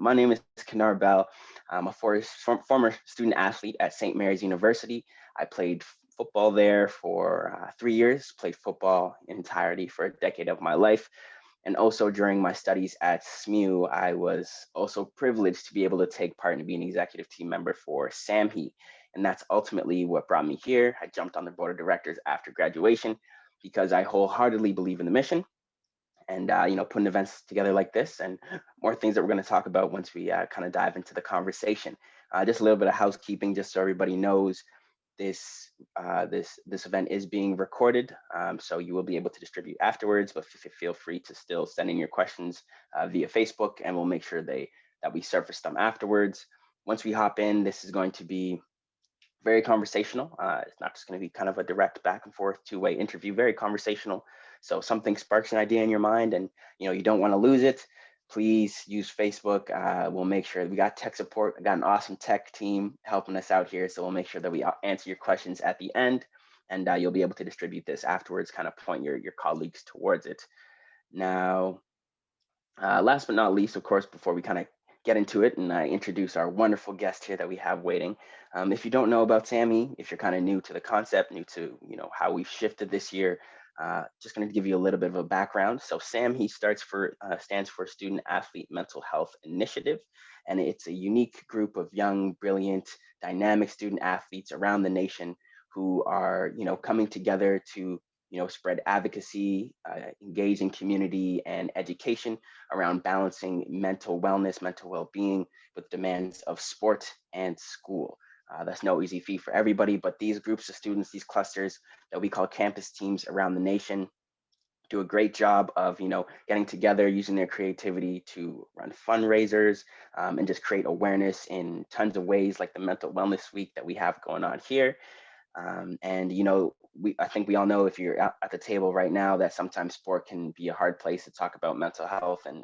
My name is Kanaar Bell. I'm a former student athlete at St. Mary's University. I played football there for 3 years, played football in entirety for a decade of my life. And also during my studies at SMU, I was also privileged to be able to take part and be an executive team member for SAMHI. And that's ultimately what brought me here. I jumped on the board of directors after graduation because I wholeheartedly believe in the mission and putting events together like this and more things that we're going to talk about once we kind of dive into the conversation. Just a little bit of housekeeping, just so everybody knows this event is being recorded, so you will be able to distribute afterwards, but feel free to still send in your questions via Facebook, and we'll make sure that we surface them afterwards. Once we hop in, this is going to be very conversational. It's not just going to be kind of a direct back and forth two-way interview, very conversational. So something sparks an idea in your mind and you don't want to lose it, please use Facebook. We'll make sure we got tech support. I got an awesome tech team helping us out here. So we'll make sure that we answer your questions at the end, and you'll be able to distribute this afterwards, kind of point your colleagues towards it. Now, last but not least, of course, before we kind of get into it and introduce our wonderful guest here that we have waiting. If you don't know about SAMHI, if you're kind of new to the concept, new to how we've shifted this year, just going to give you a little bit of a background. So SAMHI stands for Student Athlete Mental Health Initiative, and it's a unique group of young, brilliant, dynamic student athletes around the nation who are coming together to spread advocacy, engage in community and education around balancing mental wellness, mental well-being with demands of sport and school. That's no easy feat for everybody, but these groups of students, these clusters that we call campus teams around the nation, do a great job of getting together, using their creativity to run fundraisers and just create awareness in tons of ways, like the Mental Wellness Week that we have going on here. I think we all know, if you're at the table right now, that sometimes sport can be a hard place to talk about mental health and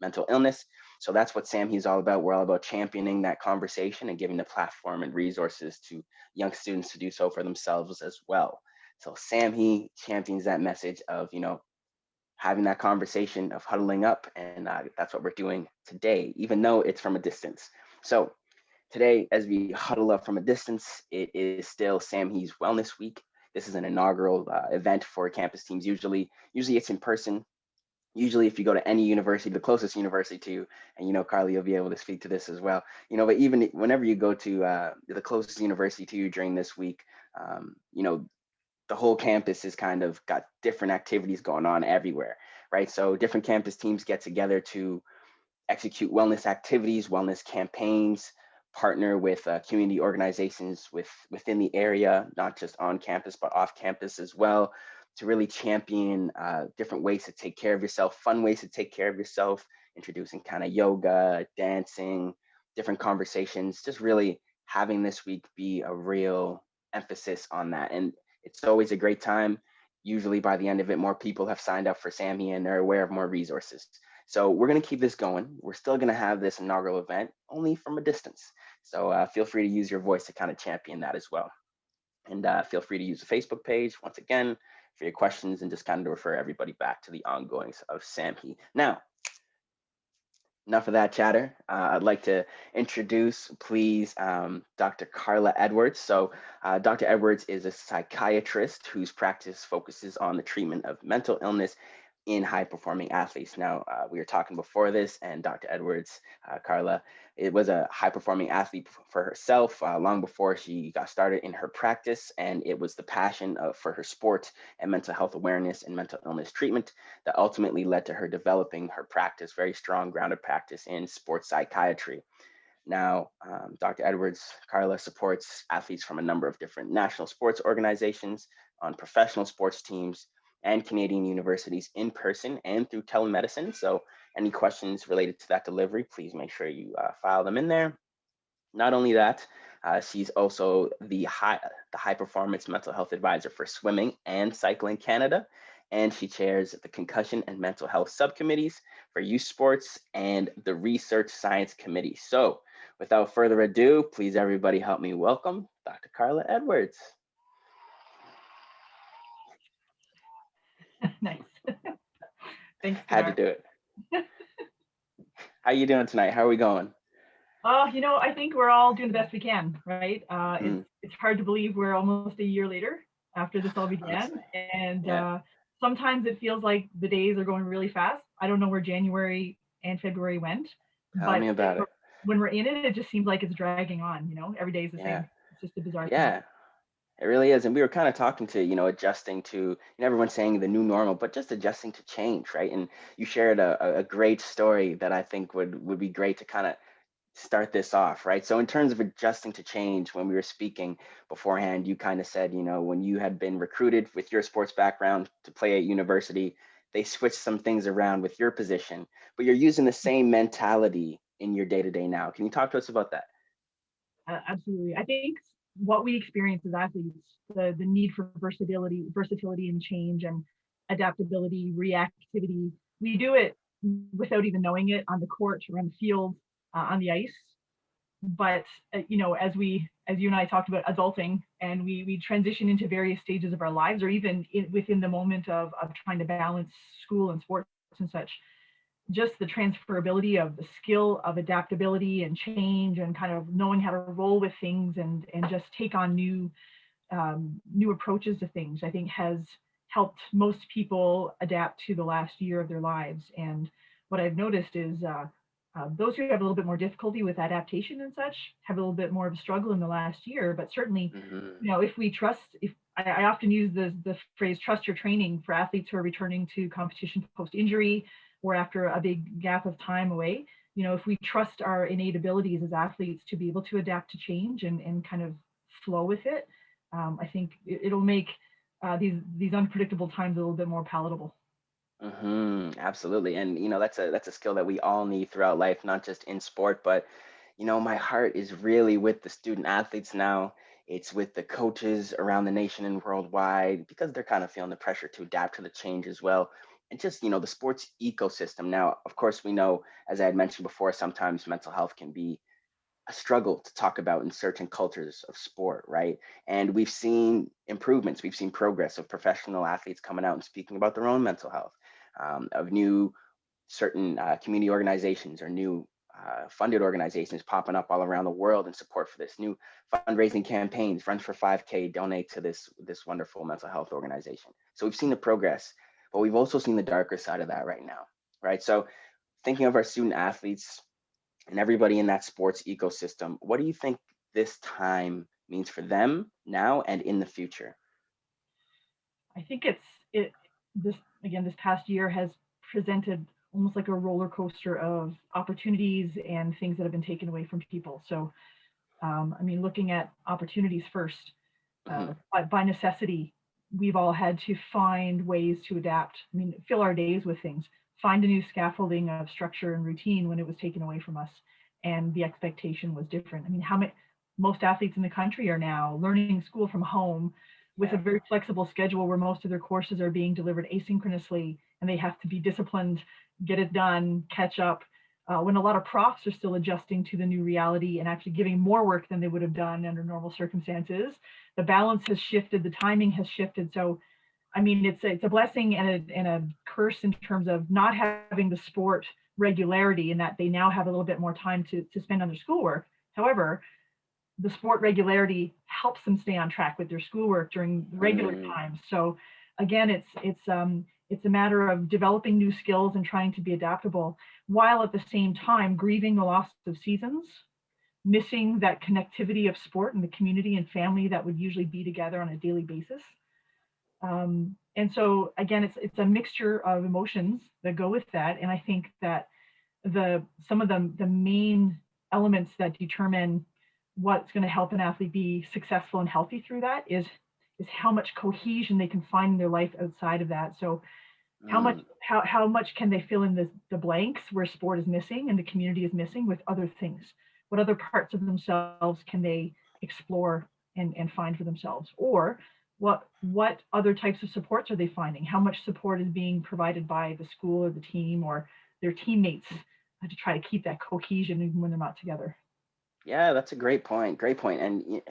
mental illness. So that's what SAMHI is all about. We're all about championing that conversation and giving the platform and resources to young students to do so for themselves as well. So SAMHI champions that message of, having that conversation, of huddling up, and that's what we're doing today, even though it's from a distance. So today, as we huddle up from a distance, it is still SAMHI's Wellness Week. This is an inaugural event for campus teams. Usually it's in person. Usually if you go to any university, the closest university to you, and Carla, you'll be able to speak to this as well, but even whenever you go to the closest university to you during this week, the whole campus has kind of got different activities going on everywhere, right? So different campus teams get together to execute wellness activities, wellness campaigns, partner with community organizations within the area, not just on campus, but off campus as well, to really champion different ways to take care of yourself, fun ways to take care of yourself, introducing kind of yoga, dancing, different conversations, just really having this week be a real emphasis on that. And it's always a great time. Usually by the end of it, more people have signed up for SAMHI and they're aware of more resources. So we're going to keep this going. We're still going to have this inaugural event, only from a distance. So feel free to use your voice to kind of champion that as well. And feel free to use the Facebook page, once again, for your questions, and just kind of refer everybody back to the ongoings of SAMHI. Now, enough of that chatter. I'd like to introduce, please, Dr. Carla Edwards. So Dr. Edwards is a psychiatrist whose practice focuses on the treatment of mental illness in high-performing athletes. Now, we were talking before this, and Dr. Edwards, Carla, it was a high-performing athlete for herself long before she got started in her practice, and it was the passion for her sport and mental health awareness and mental illness treatment that ultimately led to her developing her practice, very strong, grounded practice in sports psychiatry. Now, Dr. Edwards, Carla, supports athletes from a number of different national sports organizations, on professional sports teams, and Canadian universities in person and through telemedicine. So any questions related to that delivery, please make sure you file them in there. Not only that, she's also the high performance mental health advisor for Swimming and Cycling Canada, and she chairs the concussion and mental health subcommittees for youth sports and the research science committee. So without further ado, please everybody help me welcome Dr. Carla Edwards. Nice. Thanks, Had to do it. How you doing tonight? How are we going? I think we're all doing the best we can, right? It's Hmm. it's hard to believe we're almost a year later after this all began, Honestly. and Yeah. sometimes it feels like the days are going really fast. I don't know where January and February went, Tell but me about it. when we're in it, it just seems like it's dragging on. Every day is the Yeah. same. It's just a bizarre feeling. Yeah. It really is. And we were kind of talking to, adjusting to, everyone's saying the new normal, but just adjusting to change, right? And you shared a great story that I think would be great to kind of start this off, right? So in terms of adjusting to change, when we were speaking beforehand, you kind of said, when you had been recruited with your sports background to play at university, they switched some things around with your position, but you're using the same mentality in your day to day now. Can you talk to us about that? Absolutely. I think what we experience as athletes, the need for versatility and change and adaptability, reactivity, we do it without even knowing it on the court or on the field, on the ice. But as you and I talked about adulting, and we transition into various stages of our lives, or even within the moment of trying to balance school and sports and such, just the transferability of the skill of adaptability and change and kind of knowing how to roll with things and just take on new approaches to things, I think has helped most people adapt to the last year of their lives. And what I've noticed is those who have a little bit more difficulty with adaptation and such have a little bit more of a struggle in the last year. But certainly, Hmm. if we trust, if I often use the phrase trust your training for athletes who are returning to competition post injury or after a big gap of time away. If we trust our innate abilities as athletes to be able to adapt to change and kind of flow with it, I think it'll make these unpredictable times a little bit more palatable. Absolutely. And that's a skill that we all need throughout life, not just in sport, but my heart is really with the student athletes now. It's with the coaches around the nation and worldwide because they're kind of feeling the pressure to adapt to the change as well. And just, the sports ecosystem. Now, of course, we know, as I had mentioned before, sometimes mental health can be a struggle to talk about in certain cultures of sport, right? And we've seen improvements, we've seen progress of professional athletes coming out and speaking about their own mental health, of new certain community organizations or new funded organizations popping up all around the world in support for this, new fundraising campaigns, runs for 5K, donate to this wonderful mental health organization. So we've seen the progress, but we've also seen the darker side of that right now, right? So thinking of our student athletes and everybody in that sports ecosystem, what do you think this time means for them now and in the future? I think it this again this past year has presented almost like a roller coaster of opportunities and things that have been taken away from people. So looking at opportunities first, Hmm. by necessity, we've all had to find ways to adapt. Fill our days with things, find a new scaffolding of structure and routine when it was taken away from us, and the expectation was different. How many most athletes in the country are now learning school from home with a Yeah. very flexible schedule where most of their courses are being delivered asynchronously, and they have to be disciplined, get it done, catch up. When a lot of profs are still adjusting to the new reality and actually giving more work than they would have done under normal circumstances, the balance has shifted, the timing has shifted. So, it's a blessing and a curse in terms of not having the sport regularity, in that they now have a little bit more time to spend on their schoolwork. However, the sport regularity helps them stay on track with their schoolwork during regular Mm, times. So again, it's a matter of developing new skills and trying to be adaptable, while at the same time grieving the loss of seasons, missing that connectivity of sport and the community and family that would usually be together on a daily basis. And so again, it's a mixture of emotions that go with that. And I think that some of the main elements that determine what's going to help an athlete be successful and healthy through that is how much cohesion they can find in their life outside of that. So mm. how much can they fill in the blanks where sport is missing and the community is missing with other things? What other parts of themselves can they explore and find for themselves? Or what other types of supports are they finding? How much support is being provided by the school or the team or their teammates to try to keep that cohesion even when they're not together? Yeah, that's a great point. Great point. And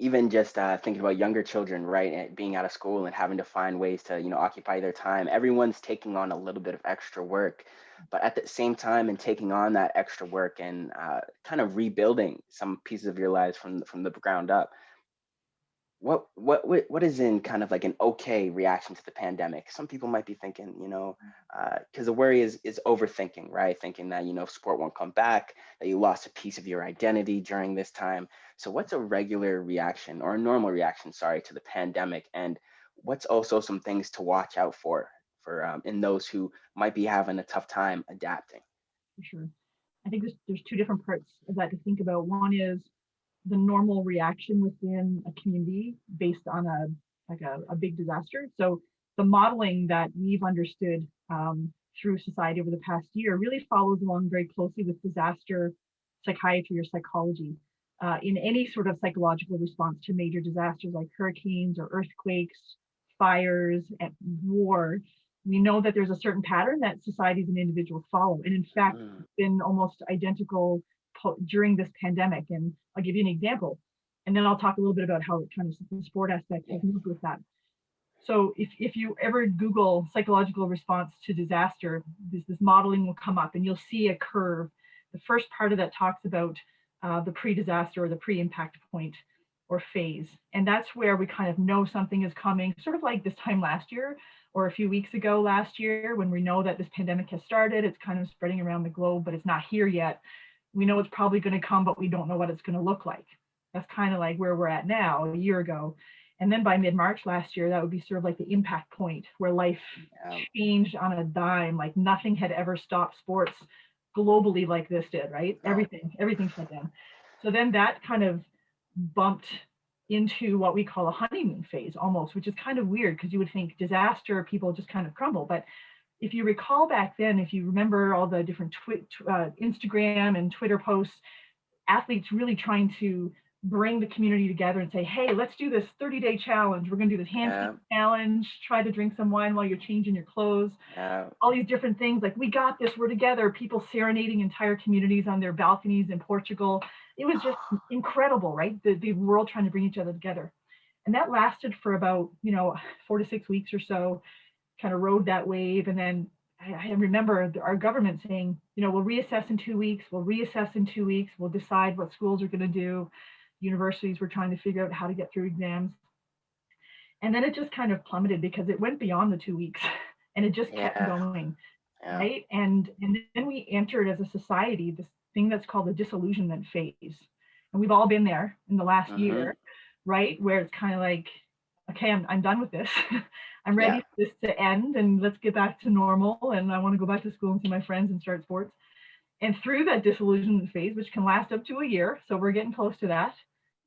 even just thinking about younger children, right, and being out of school and having to find ways to, occupy their time. Everyone's taking on a little bit of extra work, but at the same time, and taking on that extra work and kind of rebuilding some pieces of your lives from the ground up. What is in kind of like an okay reaction to the pandemic? Some people might be thinking, because the worry is overthinking, right? Thinking that sport won't come back, that you lost a piece of your identity during this time. So what's a regular reaction or a normal reaction, sorry, to the pandemic, and what's also some things to watch out for in those who might be having a tough time adapting? For sure. I think there's two different parts of that to think about. One is the normal reaction within a community based on a big disaster. So the modeling that we've understood through society over the past year really follows along very closely with disaster psychiatry or psychology. In any sort of psychological response to major disasters like hurricanes or earthquakes, fires, and war, we know that there's a certain pattern that societies and individuals follow. And in fact, Mm, it's been almost identical during this pandemic. And I'll give you an example. And then I'll talk a little bit about how it kind of the sport aspect yeah. has moved with that. So if you ever Google psychological response to disaster, this modeling will come up and you'll see a curve. The first part of that talks about the pre-disaster or the pre-impact point or phase. And that's where we kind of know something is coming, sort of like this time last year or a few weeks ago last year, when we know that this pandemic has started, it's kind of spreading around the globe, but it's not here yet. We know it's probably going to come, but we don't know what it's going to look like. That's kind of like where we're at now, a year ago. And then by mid-March last year, that would be sort of like the impact point where life Um, changed on a dime, like nothing had ever stopped sports globally like this did, right? no. Everything shut down. So then that kind of bumped into what we call a honeymoon phase almost, which is kind of weird because you would think disaster, people just kind of crumble. But if you recall back then, if you remember all the different Instagram and Twitter posts, athletes really trying to bring the community together and say, hey, let's do this 30-day challenge. We're going to do this handstand Yeah. challenge. Try to drink some wine while you're changing your clothes. Yeah. All these different things like, we got this, we're together. People serenading entire communities on their balconies in Portugal. It was just incredible, right? The world trying to bring each other together. And that lasted for about, 4 to 6 weeks or so, kind of rode that wave. And then I remember our government saying, we'll reassess in 2 weeks, we'll decide what schools are going to do. Universities were trying to figure out how to get through exams. And then it just kind of plummeted because it went beyond the 2 weeks and it just kept Yeah. going, Yeah. right? And then we entered as a society this thing that's called the disillusionment phase. And we've all been there in the last Mm-hmm. year, right? Where it's kind of like, okay, I'm done with this. I'm ready Yeah. for this to end and let's get back to normal. And I want to go back to school and see my friends and start sports. And through that disillusionment phase, which can last up to a year, so we're getting close to that,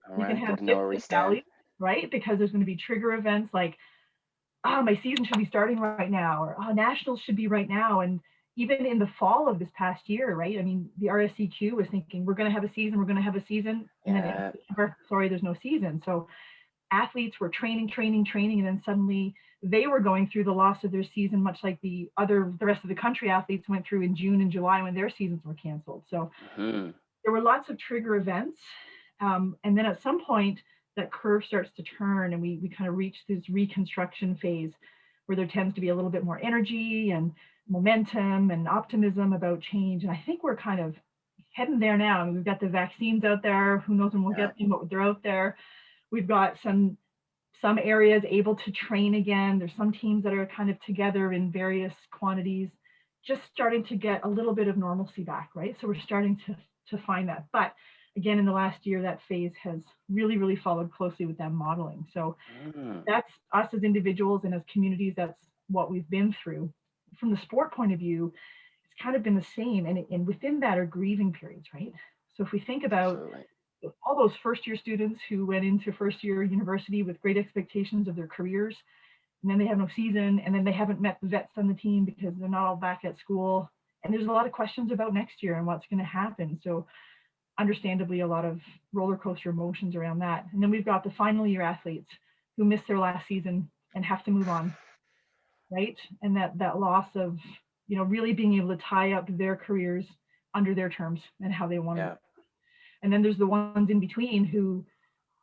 All you can right. have Good to know dips where we and stand. valleys, right? Because there's going to be trigger events like, oh, my season should be starting right now, or oh, nationals should be right now. And even in the fall of this past year, right? I mean, the RSCQ was thinking, we're going to have a season, and then in Yeah. September, sorry, there's no season. So athletes were training, and then suddenly they were going through the loss of their season, much like the rest of the country athletes went through in June and July when their seasons were canceled. So Hmm. there were lots of trigger events. And then at some point, that curve starts to turn and we kind of reach this reconstruction phase where there tends to be a little bit more energy and momentum and optimism about change. And I think we're kind of heading there now. I mean, we've got the vaccines out there. Who knows when we'll Yeah. get them, but they're out there. We've got some areas able to train again. There's some teams that are kind of together in various quantities, just starting to get a little bit of normalcy back, right? So we're starting to find that. But again, in the last year, that phase has really, really followed closely with that modeling. So Mm. that's us as individuals and as communities, that's what we've been through. From the sport point of view, it's kind of been the same. And within that are grieving periods, right? So if we think about Absolutely. all those first year students who went into first year university with great expectations of their careers, and then they have no season, and then they haven't met the vets on the team because they're not all back at school. And there's a lot of questions about next year and what's going to happen. So understandably, a lot of roller coaster emotions around that. And then we've got the final year athletes who miss their last season and have to move on, right? And that loss of, really being able to tie up their careers under their terms and how they want to. Yeah. And then there's the ones in between who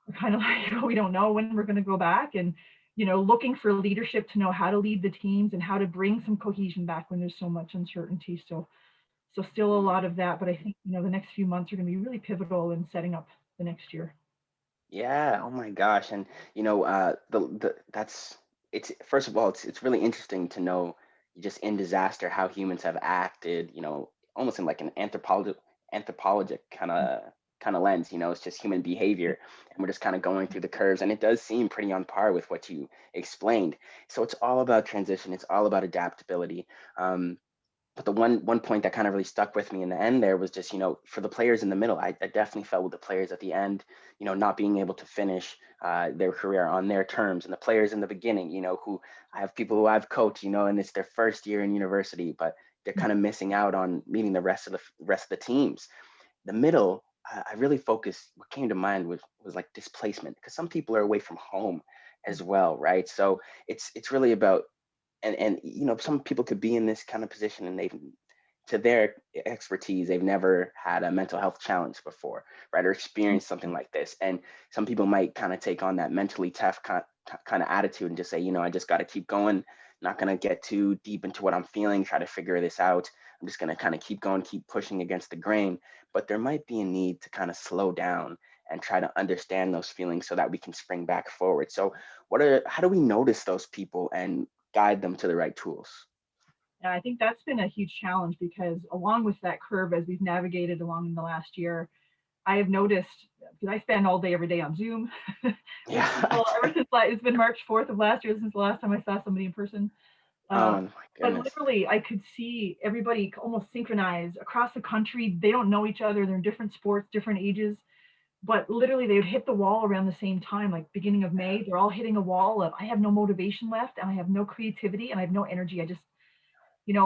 we're kind of like, oh, we don't know when we're going to go back. And, looking for leadership to know how to lead the teams and how to bring some cohesion back when there's so much uncertainty. So still a lot of that, but I think, the next few months are going to be really pivotal in setting up the next year. Yeah. Oh my gosh. And the that's it's first of all, it's really interesting to know just in disaster how humans have acted, almost in like an anthropologic kind of lens. It's just human behavior, and we're just kind of going through the curves, and it does seem pretty on par with what you explained. So it's all about transition. It's all about adaptability. But the one point that kind of really stuck with me in the end there was just, for the players in the middle, I definitely felt with the players at the end, not being able to finish their career on their terms, and the players in the beginning, who I have people who I've coached, and it's their first year in university, but they're kind of missing out on meeting the rest of the teams. The middle, I really focused. What came to mind was like displacement, because some people are away from home as well, right? So it's really about, and some people could be in this kind of position, and they've, to their expertise, they've never had a mental health challenge before, right, or experienced something like this. And some people might kind of take on that mentally tough kind of attitude and just say, I just got to keep going, not going to get too deep into what I'm feeling, try to figure this out. I'm just going to kind of keep going, keep pushing against the grain. But there might be a need to kind of slow down and try to understand those feelings so that we can spring back forward. So how do we notice those people and guide them to the right tools? Yeah, I think that's been a huge challenge because along with that curve, as we've navigated along in the last year, I have noticed, because I spend all day every day on Zoom with Yeah. people ever since it's been March 4th of last year since the last time I saw somebody in person. Uh, Oh my but goodness. literally, I could see everybody almost synchronize across the country. They don't know each other. They're in different sports, different ages, but literally they would hit the wall around the same time, like beginning of May. They're all hitting a wall of, I have no motivation left, and I have no creativity, and I have no energy. I just, and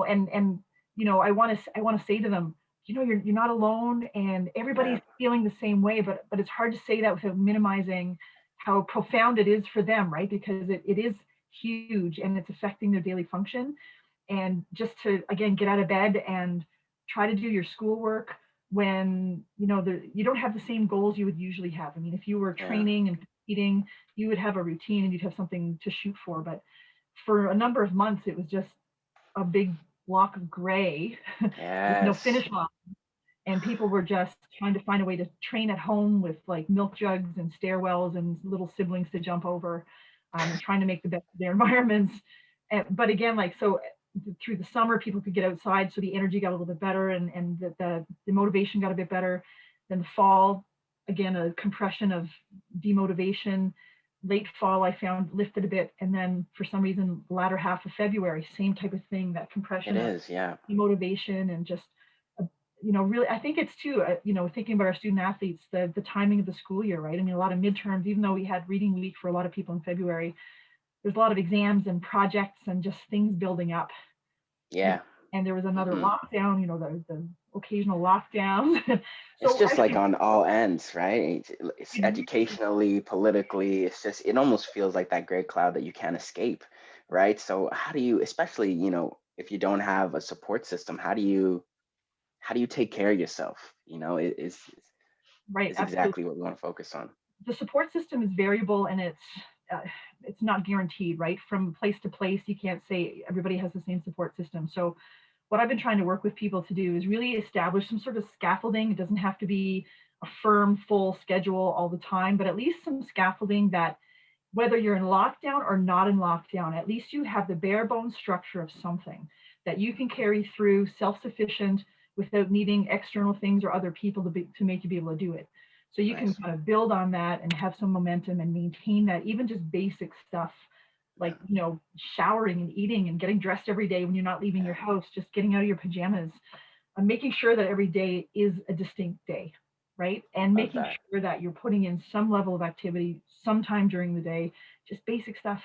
I want to say to them, you're not alone, and Yeah. everybody's feeling the same way. But it's hard to say that without minimizing how profound it is for them, right? Because it is huge, and it's affecting their daily function. And just to again get out of bed and try to do your schoolwork when you don't have the same goals you would usually have. I mean, if you were Yeah. training and competing, you would have a routine and you'd have something to shoot for. But for a number of months, it was just a big block of gray with no Yes. finish line. And people were just trying to find a way to train at home with like milk jugs and stairwells and little siblings to jump over, trying to make the best of their environments. But again, like, so through the summer, people could get outside. So the energy got a little bit better, and the motivation got a bit better. Then the fall, again, a compression of demotivation. Late fall, I found lifted a bit. And then for some reason, the latter half of February, same type of thing, that It compression of is. Yeah. demotivation and just really, I think it's too, thinking about our student athletes, the timing of the school year, right? I mean, a lot of midterms, even though we had reading week for a lot of people in February, there's a lot of exams and projects and just things building up. And, Yeah. and there was another Hmm. lockdown, the occasional lockdowns. It's So just like actually, on all ends, right? It's educationally, politically, it almost feels like that gray cloud that you can't escape, right? So how do you, especially, if you don't have a support system, how do you take care of yourself? right, Is absolutely. exactly what we want to focus on. The support system is variable, and uh, it's not guaranteed, right? From place to place, you can't say everybody has the same support system. So what I've been trying to work with people to do is really establish some sort of scaffolding. It doesn't have to be a firm, full schedule all the time, but at least some scaffolding that whether you're in lockdown or not in lockdown, at least you have the bare bones structure of something that you can carry through self-sufficient without needing external things or other people to make you be able to do it. So you can Nice. kind of build on that and have some momentum and maintain that, even just basic stuff Yeah. like, showering and eating and getting dressed every day when you're not leaving your Yeah. house, just getting out of your pajamas, making sure that every day is a distinct day, right? And Love making that. sure that you're putting in some level of activity sometime during the day, just basic stuff.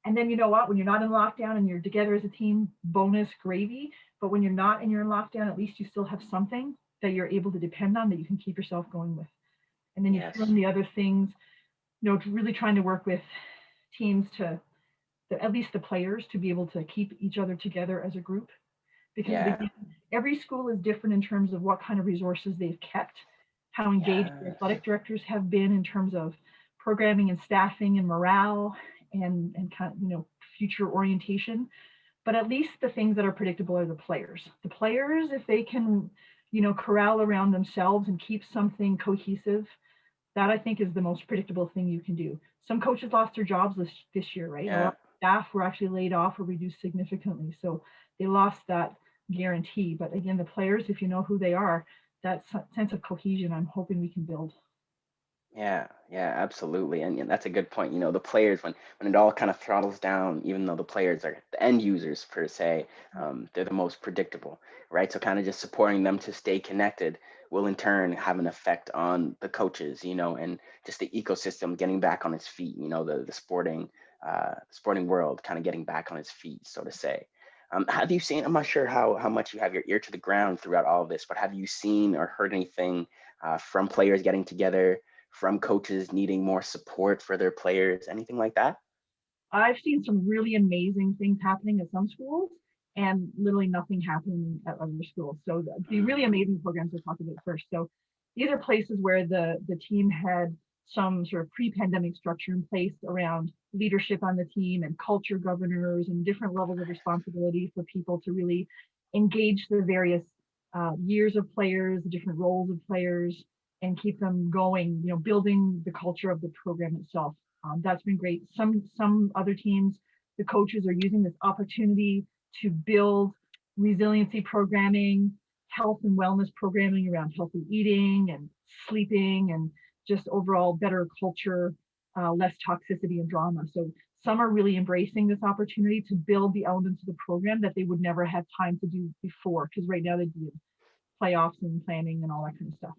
And then you know what? When you're not in lockdown and you're together as a team, bonus gravy. But when you're not and you're in lockdown, at least you still have something that you're able to depend on that you can keep yourself going with. And then you fill Yes. in the other things, really trying to work with teams to at least the players to be able to keep each other together as a group, because Yeah. again, every school is different in terms of what kind of resources they've kept, how engaged the Yes. athletic directors have been in terms of programming and staffing and morale and kind of, future orientation. But at least the things that are predictable are the players. The players, if they can, corral around themselves and keep something cohesive, that I think is the most predictable thing you can do. Some coaches lost their jobs this year, right? A lot Yeah. of staff were actually laid off or reduced significantly. So they lost that guarantee. But again, the players, if you know who they are, that sense of cohesion, I'm hoping we can build. Yeah, yeah, absolutely. And that's a good point. The players, when it all kind of throttles down, even though the players are the end users per se, they're the most predictable, right? So kind of just supporting them to stay connected will in turn have an effect on the coaches, and just the ecosystem getting back on its feet, the sporting world kind of getting back on its feet, so to say. Have you seen, I'm not sure how much you have your ear to the ground throughout all of this, but have you seen or heard anything from players getting together, from coaches needing more support for their players, anything like that? I've seen some really amazing things happening at some schools and literally nothing happening at other schools. So the really Mm, amazing programs we'll talk about first. So these are places where the team had some sort of pre-pandemic structure in place around leadership on the team and culture governors and different levels of responsibility for people to really engage the various years of players, the different roles of players, and keep them going, building the culture of the program itself. That's been great. Some other teams, the coaches are using this opportunity to build resiliency programming, health and wellness programming around healthy eating and sleeping and just overall better culture, less toxicity and drama. So some are really embracing this opportunity to build the elements of the program that they would never have time to do before, because right now they do playoffs and planning and all that kind of stuff.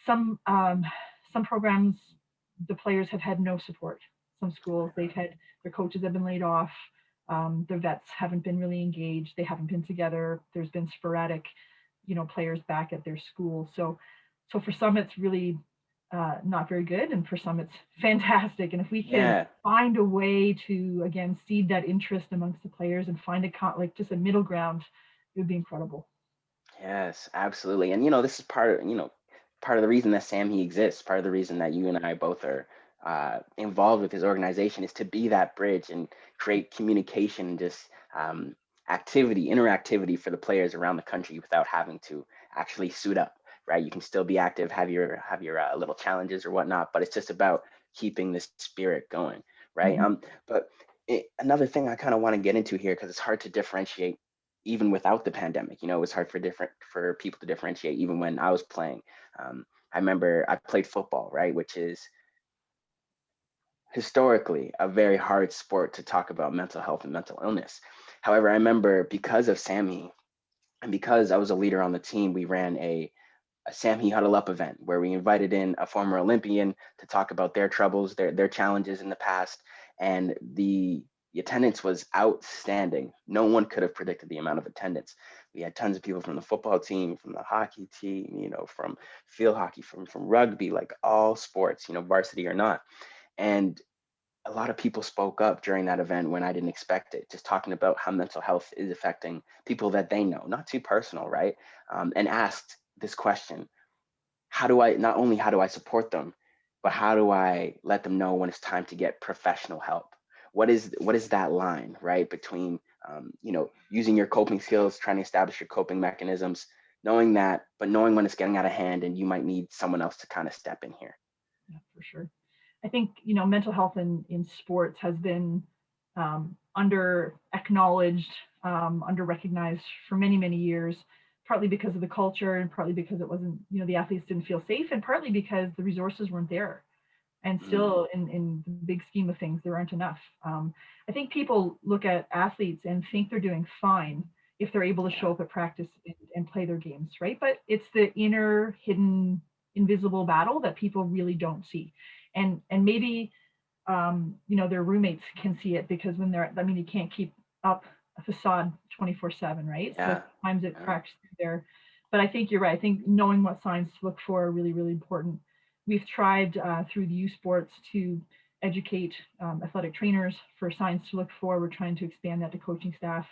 Some some programs, the players have had no support. Some schools, they've had their coaches have been laid off. Their vets haven't been really engaged. They haven't been together. There's been sporadic, players back at their school. So for some, it's really not very good, and for some, it's fantastic. And if we could yeah. find a way to again seed that interest amongst the players and find like just a middle ground, it would be incredible. Yes, absolutely. And this is part of the reason that SAMHI exists, part of the reason that you and I both are involved with his organization is to be that bridge and create communication and just interactivity for the players around the country without having to actually suit up, right? You can still be active, have your little challenges or whatnot, but it's just about keeping this spirit going, right? Mhm. But another thing I kind of want to get into here because it's hard to differentiate even without the pandemic. It was hard for people to differentiate even when I was playing. I remember I played football, right, which is historically a very hard sport to talk about mental health and mental illness. However, I remember because of SAMHI and because I was a leader on the team, we ran a SAMHI Huddle Up event where we invited in a former Olympian to talk about their troubles, their challenges in the past, and the attendance was outstanding. No one could have predicted the amount of attendance. We had tons of people from the football team, from the hockey team, from field hockey, from rugby, like all sports, varsity or not. And a lot of people spoke up during that event when I didn't expect it, just talking about how mental health is affecting people that they know, not too personal, right? And asked this question: not only how do I support them, but how do I let them know when it's time to get professional help? What is that line, right, between using your coping skills, trying to establish your coping mechanisms, knowing that, but knowing when it's getting out of hand and you might need someone else to kind of step in here. Yeah, for sure. I think mental health in sports has been under acknowledged, under recognized for many years, partly because of the culture and partly because it wasn't the athletes didn't feel safe, and partly because the resources weren't there. And Mm, still, in the big scheme of things, there aren't enough. I think people look at athletes and think they're doing fine if they're able to yeah, show up at practice and play their games, right? But it's the inner, hidden, invisible battle that people really don't see. And maybe their roommates can see it because when they're, I mean, you can't keep up a facade 24/7, right? So yeah, sometimes it yeah, cracks through there. But I think you're right. I think knowing what signs to look for are really important. We've tried through the U Sports to educate athletic trainers for signs to look for. We're trying to expand that to coaching staff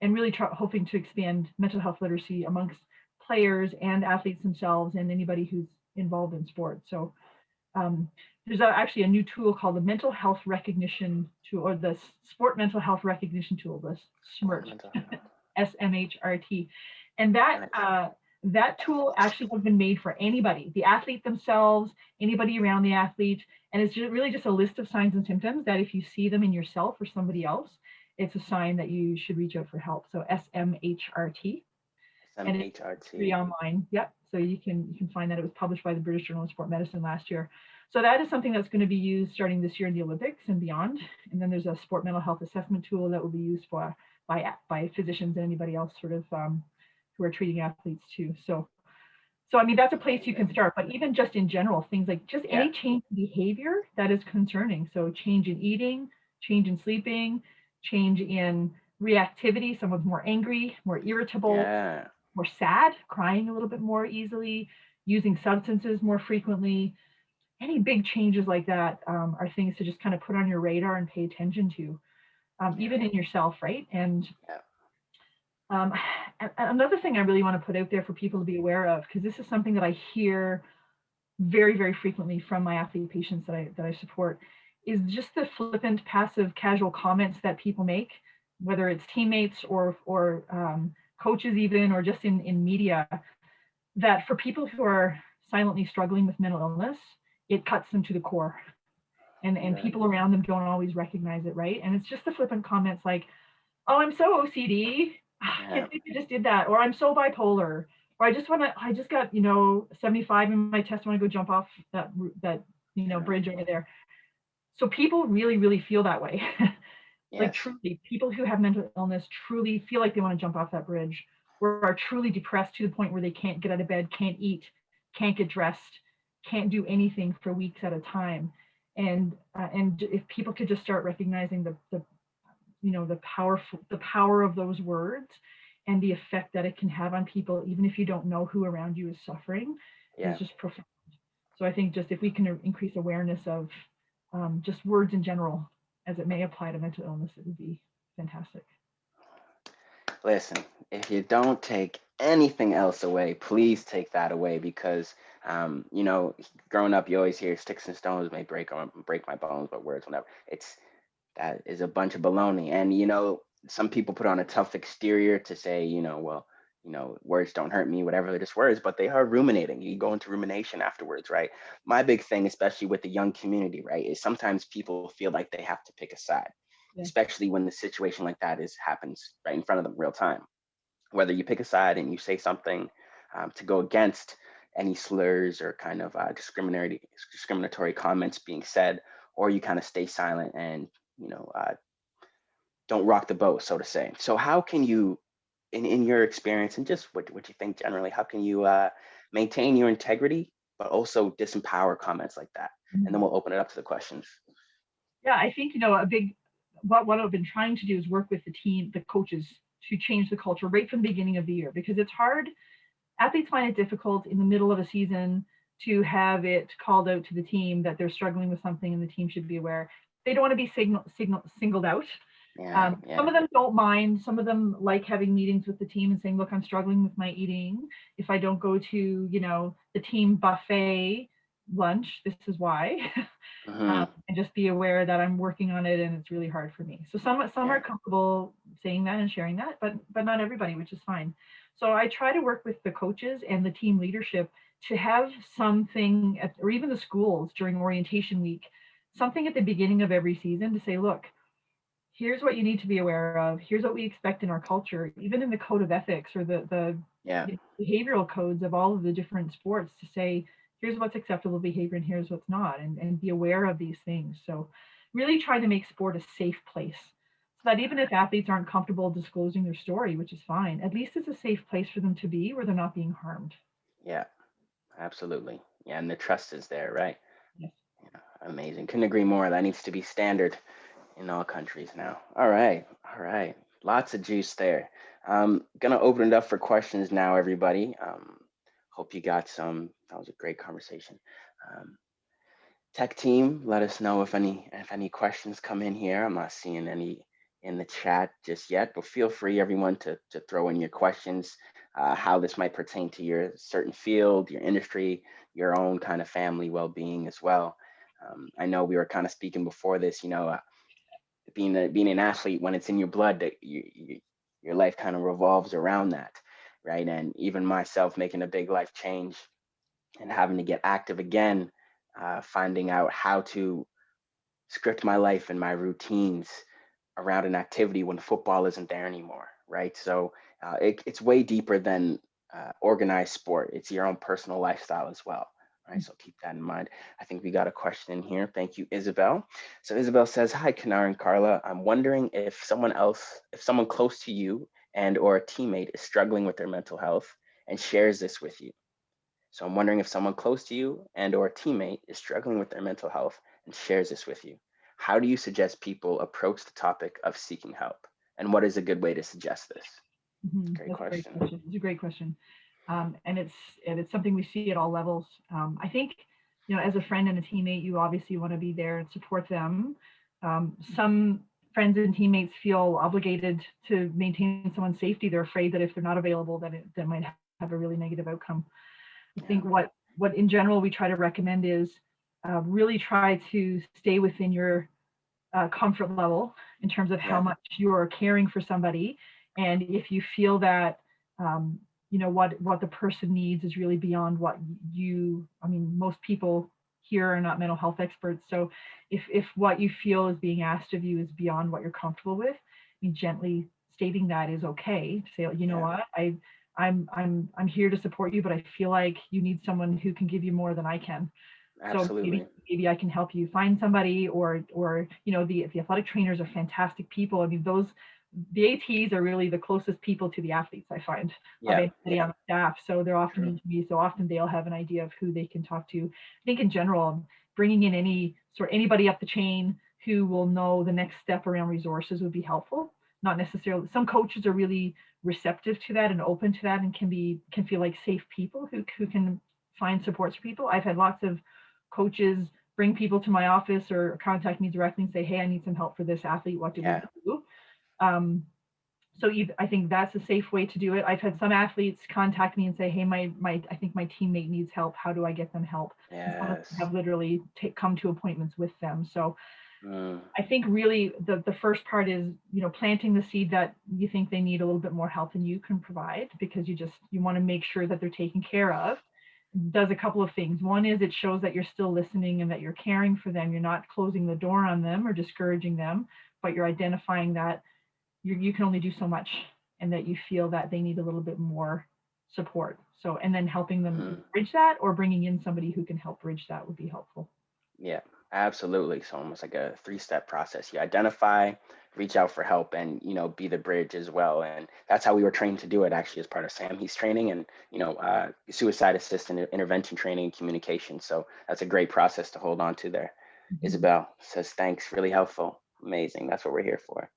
and really hoping to expand mental health literacy amongst players and athletes themselves and anybody who's involved in sports. So um, there's actually a new tool called the mental health recognition tool, or the sport mental health recognition tool, the Sport SMRT, mental health. SMHRT. And that Nice. that tool actually has been made for anybody, the athlete themselves, anybody around the athlete. And it's really just a list of signs and symptoms that if you see them in yourself or somebody else, it's a sign that you should reach out for help. So SMHRT. And it's free SMHRT. online. Yep. So you can find that. It was published by the British Journal of Sport Medicine last year. So that is something that's going to be used starting this year in the Olympics and beyond. And then there's a sport mental health assessment tool that will be used by physicians and anybody else sort of who are treating athletes too. So I mean, that's a place you can start. But even just in general, things like just any change in behavior that is concerning. So change in eating, change in sleeping, change in reactivity. Someone's more angry, more irritable, more sad, crying a little bit more easily, using substances more frequently. Any big changes like that are things to just kind of put on your radar and pay attention to, even in yourself, right? And another thing I really want to put out there for people to be aware of, because this is something that I hear very, very frequently from my athlete patients that I support, is just the flippant, passive, casual comments that people make, whether it's teammates or coaches even, or just in media, that for people who are silently struggling with mental illness, it cuts them to the core. And people around them don't always recognize it, right? And it's just the flippant comments like, oh, I'm so OCD. I can't believe you just did that. Or I'm so bipolar. Or I just got, 75 in my test. I want to go jump off that bridge over there. So people really, really feel that way. Like truly, people who have mental illness truly feel like they want to jump off that bridge, or are truly depressed to the point where they can't get out of bed, can't eat, can't get dressed, can't do anything for weeks at a time. And if people could just start recognizing the power of those words and the effect that it can have on people, even if you don't know who around you is suffering, is just profound. So I think just if we can increase awareness of just words in general, as it may apply to mental illness, it would be fantastic. Listen, if you don't take anything else away, please take that away, because growing up, you always hear sticks and stones may break my bones, but words will never. That is a bunch of baloney. And some people put on a tough exterior to say, words don't hurt me, whatever, they're just words, but they are ruminating. You go into rumination afterwards, right? My big thing, especially with the young community, right, is sometimes people feel like they have to pick a side, especially when the situation like that happens right in front of them real time. Whether you pick a side and you say something to go against any slurs or kind of discriminatory comments being said, or you kind of stay silent and don't rock the boat, so to say. So how can you, in your experience and just what you think generally, how can you maintain your integrity, but also disempower comments like that? And then we'll open it up to the questions. Yeah, I think, what I've been trying to do is work with the team, the coaches, to change the culture right from the beginning of the year, because it's hard. Athletes find it difficult in the middle of a season to have it called out to the team that they're struggling with something and the team should be aware. They don't want to be singled out. Some of them don't mind. Some of them like having meetings with the team and saying, look, I'm struggling with my eating. If I don't go to, the team buffet lunch, this is why. And just be aware that I'm working on it and it's really hard for me. So some are comfortable saying that and sharing that, but not everybody, which is fine. So I try to work with the coaches and the team leadership to have something or even the schools during orientation week, something at the beginning of every season to say, look, here's what you need to be aware of. Here's what we expect in our culture, even in the code of ethics or the behavioral codes of all of the different sports, to say, here's what's acceptable behavior and here's what's not, and be aware of these things. So really trying to make sport a safe place, so that even if athletes aren't comfortable disclosing their story, which is fine, at least it's a safe place for them to be where they're not being harmed. Yeah, absolutely. Yeah, and the trust is there, right? Yes. Yeah, amazing. Couldn't agree more. That needs to be standard in all countries now. All right. Lots of juice there. Gonna open it up for questions now, everybody. Hope you got some. That was a great conversation. Tech team, let us know if any questions come in here. I'm not seeing any in the chat just yet, but feel free, everyone, to throw in your questions, how this might pertain to your certain field, your industry, your own kind of family well-being as well. I know we were kind of speaking before this, being an athlete, when it's in your blood, that your life kind of revolves around that, right? And even myself making a big life change and having to get active again, finding out how to script my life and my routines around an activity when football isn't there anymore, right? So it's way deeper than organized sport. It's your own personal lifestyle as well, right? So keep that in mind. I think we got a question in here. Thank you, Isabel. So Isabel says, "Hi, Kanaar and Carla. I'm wondering if someone close to you and or a teammate is struggling with their mental health and shares this with you. So I'm wondering if someone close to you and or a teammate is struggling with their mental health and shares this with you. How do you suggest people approach the topic of seeking help? And what is a good way to suggest this?" Great That's a great question. question. It's a great question. And it's something we see at all levels. I think, as a friend and a teammate, you obviously want to be there and support them. Some friends and teammates feel obligated to maintain someone's safety. They're afraid that if they're not available, that might have a really negative outcome. I think Yeah. what in general we try to recommend is really try to stay within your comfort level in terms of how Yeah. much you're caring for somebody. And if you feel that, what the person needs is really beyond what I mean, most people here are not mental health experts. So if what you feel is being asked of you is beyond what you're comfortable with, I mean, gently stating that is okay. To say, you know Yeah. what, I'm here to support you, but I feel like you need someone who can give you more than I can. So maybe Absolutely. maybe I can help you find somebody, or the athletic trainers are fantastic people. I mean, the ATs are really the closest people to the athletes, I find, of Yeah. anybody Yeah. on the staff. So they're often True. need to be so often they'll have an idea of who they can talk to. I think in general, bringing in anybody up the chain who will know the next step around resources would be helpful. Not necessarily. Some coaches are really receptive to that and open to that, and can feel like safe people who can find supports for people. I've had lots of coaches bring people to my office or contact me directly and say, "Hey, I need some help for this athlete. What do we Yeah. do?" Um, I think that's a safe way to do it. I've had some athletes contact me and say, "Hey, I think my teammate needs help. How do I get them help?" And some of them Yes. have literally come to appointments with them. So Mm, I think really the first part is, planting the seed that you think they need a little bit more help than you can provide, because you want to make sure that they're taken care of. Does a couple of things. One is it shows that you're still listening and that you're caring for them. You're not closing the door on them or discouraging them, but you're identifying that you can only do so much, and that you feel that they need a little bit more support. So, and then helping them mm. bridge that, or bringing in somebody who can help bridge that, would be helpful. Yeah, absolutely. So almost like a three-step process. You identify, reach out for help, and be the bridge as well. And that's how we were trained to do it actually as part of SAMHI's training and suicide assistant intervention training and communication. So that's a great process to hold on to there. Mhm. Isabel says thanks, really helpful. Amazing. That's what we're here for.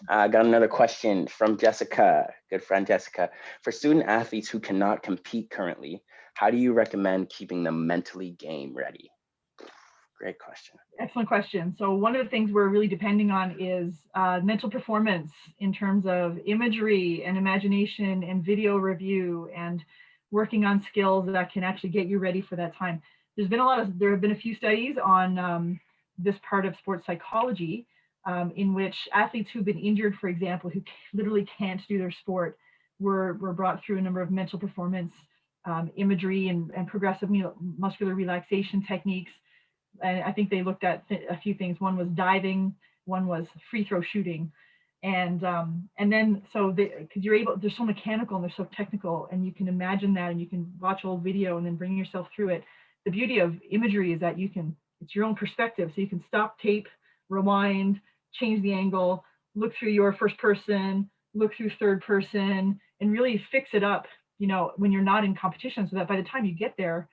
I got another question from Jessica, good friend Jessica. For student athletes who cannot compete currently, how do you recommend keeping them mentally game ready? Great question. Excellent question. So one of the things we're really depending on is mental performance in terms of imagery and imagination and video review, and working on skills that can actually get you ready for that time. There have been a few studies on this part of sports psychology, in which athletes who've been injured, for example, who literally can't do their sport, were brought through a number of mental performance imagery and progressive muscular relaxation techniques. And I think they looked at a few things. One was diving, one was free throw shooting, and then because they're so mechanical and they're so technical, and you can imagine that, and you can watch old video and then bring yourself through it. The beauty of imagery is that it's your own perspective, so you can stop, tape, rewind, change the angle, look through your first person, look through third person, and really fix it up. When you're not in competition, so that by the time you get there,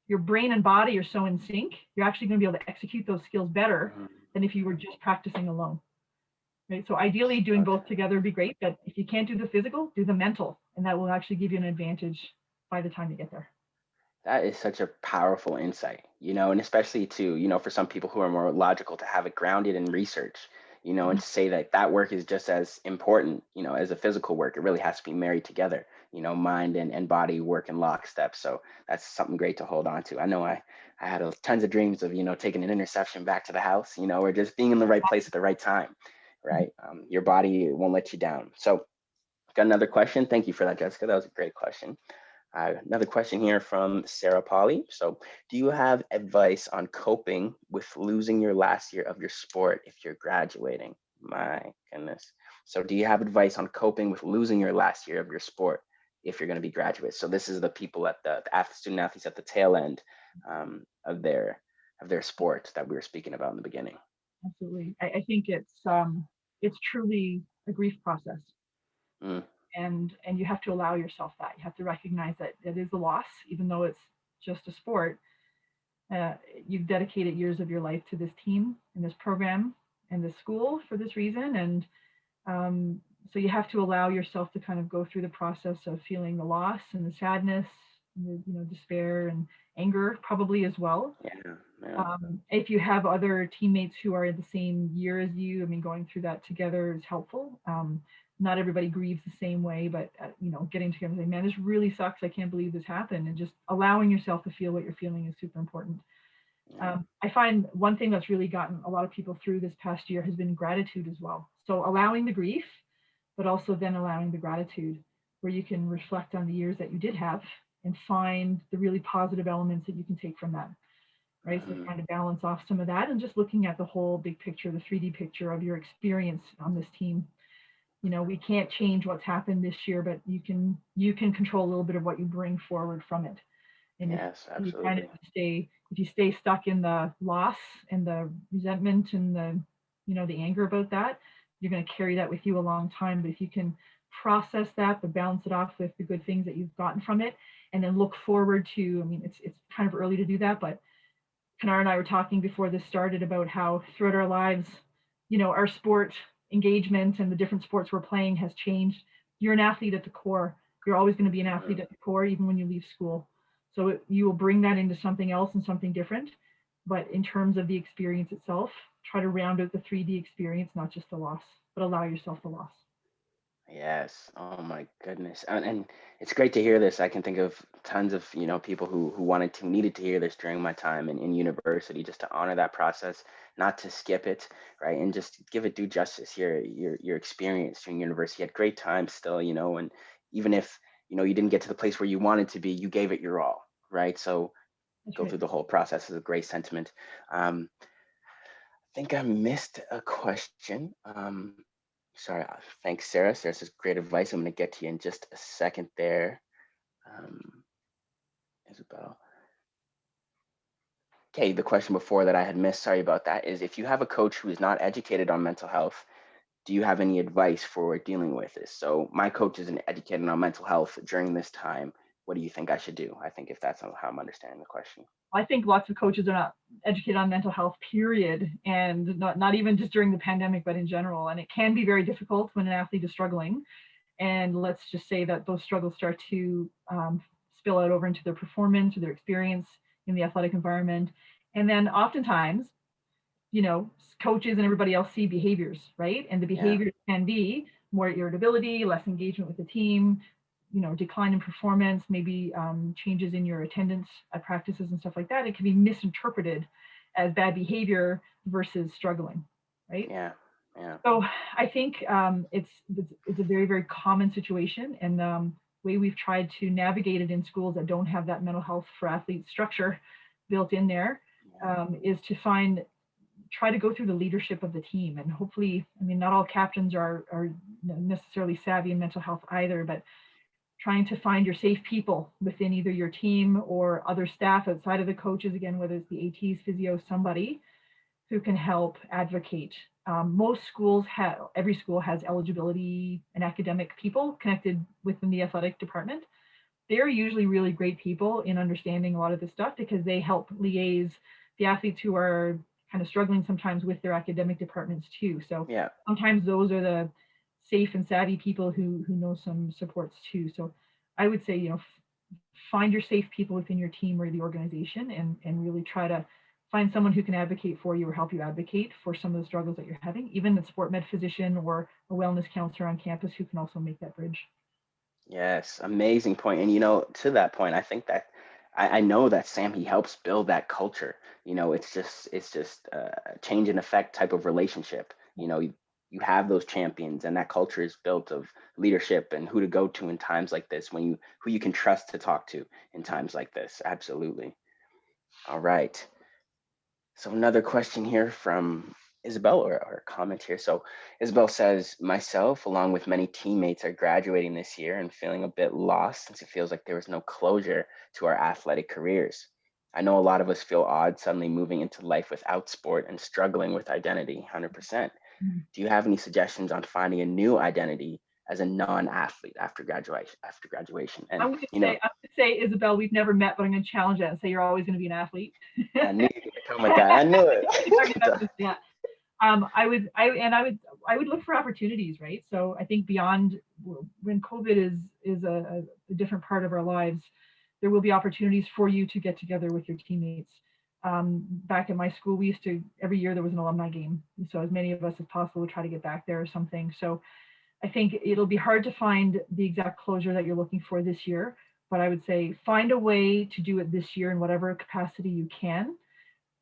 your brain and body are so in sync, you're actually going to be able to execute those skills better Mhm. than if you were just practicing alone. Right? So ideally doing Okay. both together would be great, but if you can't do the physical, do the mental, and that will actually give you an advantage by the time you get there. That is such a powerful insight, and especially to, for some people who are more logical to have it grounded in research, you know, and to say that that work is just as important, you know, as a physical work. It really has to be married together, you know, mind and body work in lockstep. So that's something great to hold on to. I know I had tons of dreams of, you know, taking an interception back to the house, you know, or just being in the right place at the right time, right? Your body won't let you down. So got another question. Thank you for that, Jessica. That was a great question. Another question here from Sarah Polly. So, do you have advice on coping with losing your last year of your sport if you're graduating? My goodness. So, do you have advice on coping with losing your last year of your sport if you're going to be graduate? So, this is the people at the student athletes at the tail end of their sport that we were speaking about in the beginning. Absolutely. I think it's truly a grief process. Mm, And you have to allow yourself that. You have to recognize that it is a loss, even though it's just a sport. You've dedicated years of your life to this team and this program and this school for this reason. And so you have to allow yourself to kind of go through the process of feeling the loss and the sadness, and the, you know, despair and anger probably as well. yeah, yeah. If you have other teammates who are in the same year as you, I mean, going through that together is helpful. Not everybody grieves the same way, but you know, getting together and saying, man, this really sucks. I can't believe this happened. And just allowing yourself to feel what you're feeling is super important. Yeah. I find one thing that's really gotten a lot of people through this past year has been gratitude as well. So allowing the grief, but also then allowing the gratitude, where you can reflect on the years that you did have and find the really positive elements that you can take from that. Right. So trying to balance off some of that and just looking at the whole big picture, the 3D picture of your experience on this team. You know, we can't change what's happened this year, but you can control a little bit of what you bring forward from it. And if Yes, you kind of absolutely. if you stay stuck in the loss and the resentment and the, you know, the anger about that, you're going to carry that with you a long time. But if you can process that, but balance it off with the good things that you've gotten from it, and then look forward to, I mean, it's kind of early to do that, but Kanaar and I were talking before this started about how throughout our lives, you know, our sport engagement and the different sports we're playing has changed. You're an athlete at the core. You're always going to be an athlete at the core, even when you leave school. So you will bring that into something else and something different. But in terms of the experience itself, try to round out the 3D experience, not just the loss, but allow yourself the loss. Yes. Oh my goodness. And it's great to hear this. I can think of tons of, you know, people who wanted to, needed to hear this during my time in university, just to honor that process, not to skip it, right? And just give it due justice. Your experience during university, you had great times still, you know, and even if, you know, you didn't get to the place where you wanted to be, you gave it your all, right? So That's go right. through the whole process is a great sentiment. I think I missed a question. Sorry, thanks, Sarah. Sarah says great advice. I'm going to get to you in just a second there. Um, Isabel. Okay, the question before that I had missed, sorry about that, is if you have a coach who is not educated on mental health, do you have any advice for dealing with this? So my coach isn't educated on mental health during this time. What do you think I should do? I think if that's how I'm understanding the question. I think lots of coaches are not educated on mental health, period, and not even just during the pandemic, but in general. And it can be very difficult when an athlete is struggling. And let's just say that those struggles start to spill out over into their performance or their experience in the athletic environment. And then oftentimes, you know, coaches and everybody else see behaviors, right? And the Yeah. behaviors can be more irritability, less engagement with the team, you know, decline in performance, maybe changes in your attendance at practices and stuff like that. It can be misinterpreted as bad behavior versus struggling, right? Yeah. Yeah. So I think it's a very, very common situation, and way we've tried to navigate it in schools that don't have that mental health for athletes structure built in there is to try to go through the leadership of the team. And hopefully, I mean, not all captains are necessarily savvy in mental health either, but trying to find your safe people within either your team or other staff outside of the coaches, again, whether it's the ATs, physio, somebody who can help advocate. Most schools every school has eligibility and academic people connected within the athletic department. They're usually really great people in understanding a lot of this stuff because they help liaise the athletes who are kind of struggling sometimes with their academic departments too. So Yeah. sometimes those are the safe and savvy people who know some supports too. So I would say, you know, find your safe people within your team or the organization and really try to find someone who can advocate for you or help you advocate for some of the struggles that you're having, even a sport med physician or a wellness counselor on campus who can also make that bridge. Yes, amazing point. And to that point, I think that I know that SAMHI helps build that culture. It's just a change and effect type of relationship. You have those champions, and that culture is built of leadership and who to go to in times like this, who you can trust to talk to in times like this. Absolutely. All right. So another question here from Isabel, or a comment here. So Isabel says, myself, along with many teammates, are graduating this year and feeling a bit lost since it feels like there was no closure to our athletic careers. I know a lot of us feel odd suddenly moving into life without sport and struggling with identity, 100%. Mhm. Do you have any suggestions on finding a new identity as a non-athlete after graduation? And I would say, Isabel, we've never met, but I'm going to challenge that and say you're always going to be an athlete. I knew you were coming with that. I knew it. Yeah. I would look for opportunities, right? So I think beyond when COVID is a different part of our lives, there will be opportunities for you to get together with your teammates. Back at my school, we used to, every year there was an alumni game. So as many of us as possible would try to get back there or something. So I think it'll be hard to find the exact closure that you're looking for this year, but I would say find a way to do it this year in whatever capacity you can,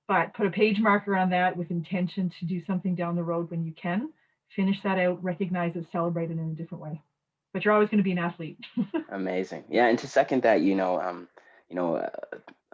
but put a page marker on that with intention to do something down the road when you can. Finish that out, recognize it, celebrate it in a different way. But you're always going to be an athlete. Amazing. Yeah, and to second that,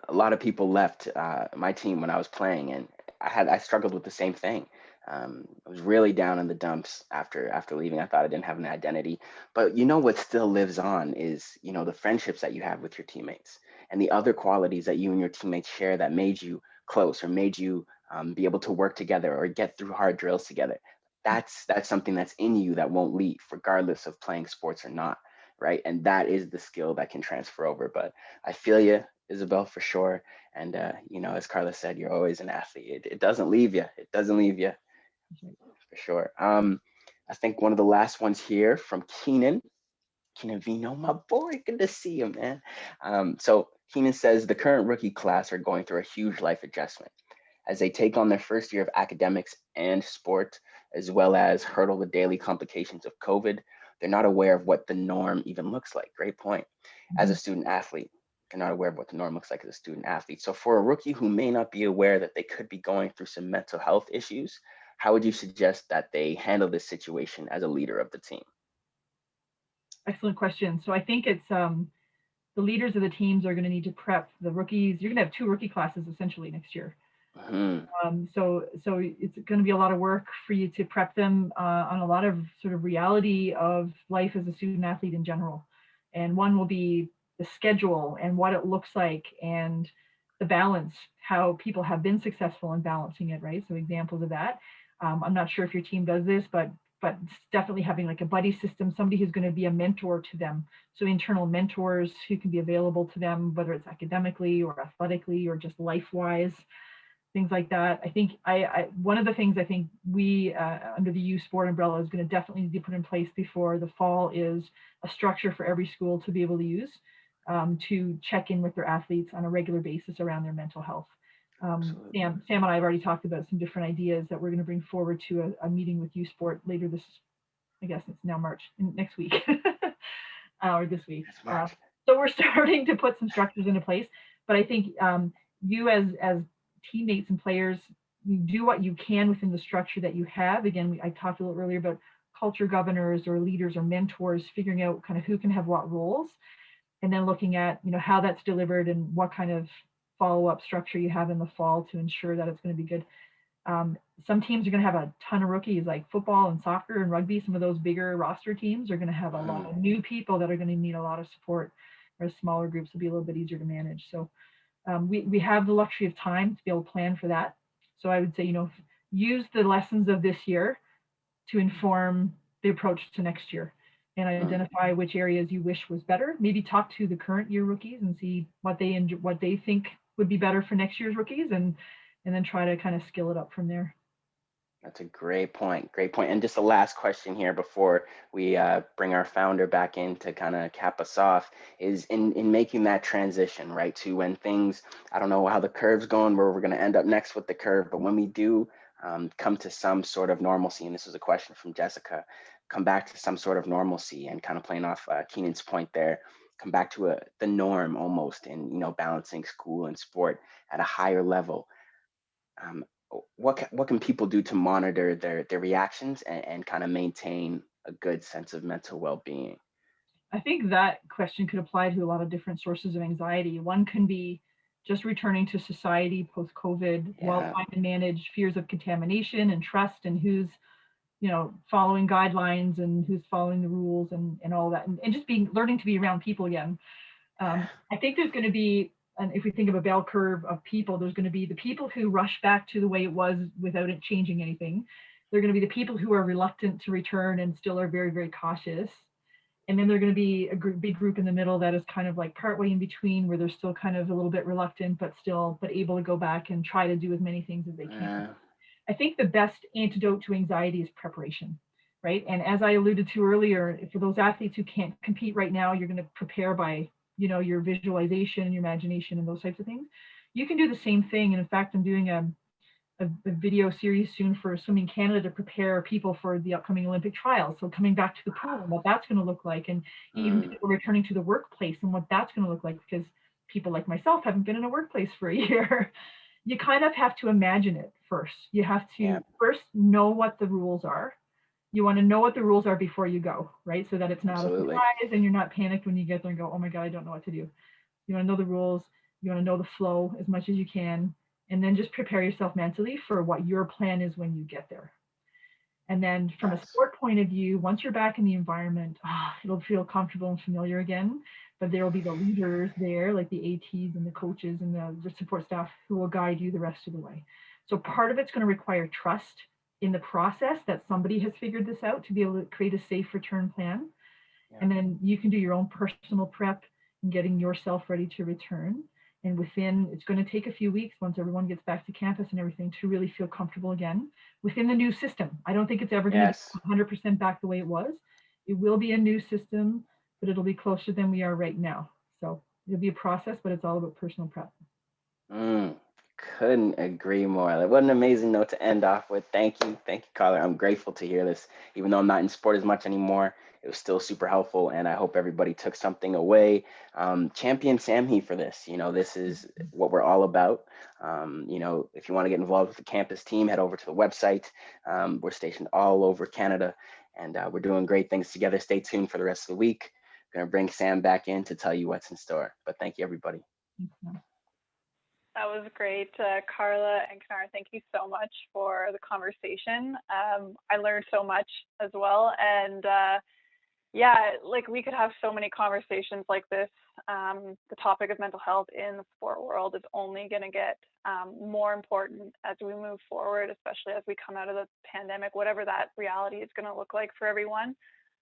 a lot of people left my team when I was playing, and I struggled with the same thing. I was really down in the dumps after leaving. I thought I didn't have an identity, but what still lives on is the friendships that you have with your teammates and the other qualities that you and your teammates share that made you close or made you be able to work together or get through hard drills together. That's something that's in you that won't leave, regardless of playing sports or not, right? And that is the skill that can transfer over. But I feel you, Isabel, for sure. And as Carla said, you're always an athlete. It doesn't leave you. It doesn't leave you, for sure. I think one of the last ones here from Keenan Vino, my boy, good to see you, man. So Keenan says the current rookie class are going through a huge life adjustment as they take on their first year of academics and sport, as well as hurdle the daily complications of COVID. They're not aware of what the norm even looks like. Great point. As a student athlete, they're not aware of what the norm looks like as a student athlete. So for a rookie who may not be aware that they could be going through some mental health issues, how would you suggest that they handle this situation as a leader of the team? Excellent question. So I think it's the leaders of the teams are going to need to prep the rookies. You're going to have 2 rookie classes essentially next year. So it's going to be a lot of work for you to prep them on a lot of sort of reality of life as a student athlete in general. And one will be the schedule and what it looks like and the balance, how people have been successful in balancing it, right? So examples of that. I'm not sure if your team does this, but definitely having like a buddy system, somebody who's going to be a mentor to them. So internal mentors who can be available to them, whether it's academically or athletically or just life-wise, things like that. I think one of the things I think we under the U Sport umbrella is going to definitely need to put in place before the fall is a structure for every school to be able to use to check in with their athletes on a regular basis around their mental health. Sam and I have already talked about some different ideas that we're going to bring forward to a meeting with U Sport later this, I guess it's now March, next week or this week. So we're starting to put some structures into place, but I think you as teammates and players, you do what you can within the structure that you have. Again, I talked a little earlier about culture governors or leaders or mentors, figuring out kind of who can have what roles, and then looking at how that's delivered and what kind of follow-up structure you have in the fall to ensure that it's going to be good. Some teams are going to have a ton of rookies, like football and soccer and rugby. Some of those bigger roster teams are going to have a lot of new people that are going to need a lot of support, whereas smaller groups will be a little bit easier to manage. So we have the luxury of time to be able to plan for that. So I would say, use the lessons of this year to inform the approach to next year and identify which areas you wish was better. Maybe talk to the current year rookies and see what they think would be better for next year's rookies, and then try to kind of skill it up from there. That's a great point. Great point. And just the last question here before we bring our founder back in to kind of cap us off is in making that transition, right, to when things, I don't know how the curve's going, where we're going to end up next with the curve, but when we do come to some sort of normalcy, and this was a question from Jessica, come back to some sort of normalcy and kind of playing off Keenan's point there, come back to the norm almost in, balancing school and sport at a higher level. um, what can people do to monitor their reactions and kind of maintain a good sense of mental well-being? I think that question could apply to a lot of different sources of anxiety. One can be just returning to society post COVID, while Yeah. trying to manage fears of contamination and trust, and who's following guidelines and who's following the rules, and all that, and just being learning to be around people again. I think there's going to be, and if we think of a bell curve of people, there's going to be the people who rush back to the way it was without it changing anything. They're going to be the people who are reluctant to return and still are very, very cautious. And then they're going to be a big group in the middle that is kind of like partway in between, where they're still kind of a little bit reluctant, but able to go back and try to do as many things as they can. uh, I think the best antidote to anxiety is preparation, right? And as I alluded to earlier, for those athletes who can't compete right now, you're going to prepare by, your visualization, your imagination, and those types of things. You can do the same thing. And in fact, I'm doing a video series soon for Swimming Canada to prepare people for the upcoming Olympic trials. So coming back to the pool and what that's going to look like, and even mm, people returning to the workplace and what that's going to look like, because people like myself haven't been in a workplace for a year. You kind of have to imagine it first. You have yeah, to first know what the rules are. You want to know what the rules are before you go, right? So that it's not a absolutely. surprise and you're not panicked when you get there and go, oh my God, I don't know what to do. You want to know the rules. You want to know the flow as much as you can. And then just prepare yourself mentally for what your plan is when you get there. And then from a Yes. sport point of view, once you're back in the environment, it'll feel comfortable and familiar again. But there will be the leaders there, like the ATs and the coaches and the support staff, who will guide you the rest of the way. So part of it's going to require trust in the process that somebody has figured this out to be able to create a safe return plan. Yeah. And then you can do your own personal prep and getting yourself ready to return. And it's going to take a few weeks once everyone gets back to campus and everything to really feel comfortable again within the new system. I don't think it's ever going to be Yes. 100% back the way it was. It will be a new system, but it'll be closer than we are right now. So it'll be a process, but it's all about personal prep. Mm, couldn't agree more. Like, what an amazing note to end off with. Thank you. Thank you, Carla. I'm grateful to hear this. Even though I'm not in sport as much anymore, it was still super helpful. And I hope everybody took something away. Champion SAMHI for this. This is what we're all about. If you want to get involved with the campus team, head over to the website. We're stationed all over Canada and we're doing great things together. Stay tuned for the rest of the week. Going to bring Sam back in to tell you what's in store. But thank you, everybody. That was great, Carla and Kanaar. Thank you so much for the conversation. I learned so much as well, and yeah, like we could have so many conversations like this. The topic of mental health in the sport world is only going to get more important as we move forward, especially as we come out of the pandemic, whatever that reality is going to look like for everyone.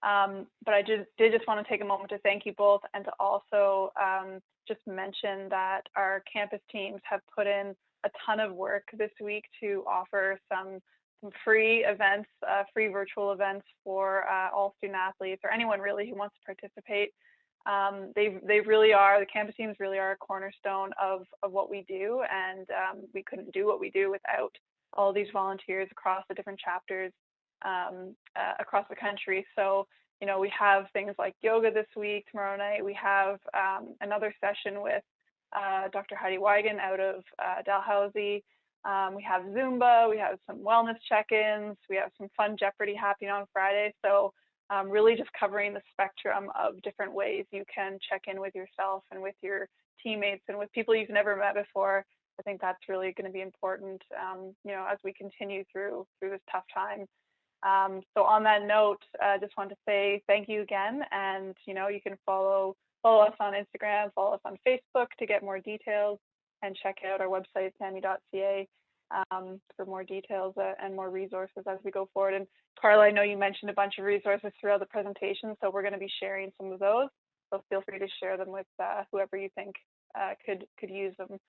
But I did just want to take a moment to thank you both, and to also just mention that our campus teams have put in a ton of work this week to offer some free events, free virtual events for all student athletes or anyone really who wants to participate. They really are, the campus teams really are a cornerstone of what we do, and we couldn't do what we do without all these volunteers across the different chapters across the country. So we have things like yoga this week. Tomorrow night we have another session with Dr. Heidi Wigan out of Dalhousie. We have Zumba, we have some wellness check-ins, we have some fun Jeopardy happening on Friday. So really just covering the spectrum of different ways you can check in with yourself and with your teammates and with people you've never met before. I think that's really going to be important, as we continue through this tough time. So on that note, I just want to say thank you again, and you can follow us on Instagram, follow us on Facebook to get more details, and check out our website samhi.ca for more details and more resources as we go forward. And Carla, I know you mentioned a bunch of resources throughout the presentation, so we're going to be sharing some of those. So feel free to share them with whoever you think could use them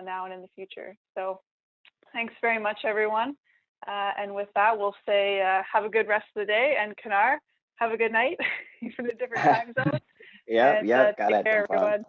now and in the future. So thanks very much, everyone. And with that, we'll say have a good rest of the day, and Kanaar, have a good night from the different time zones. Yeah, And, yeah, got take it. care, No problem. everyone.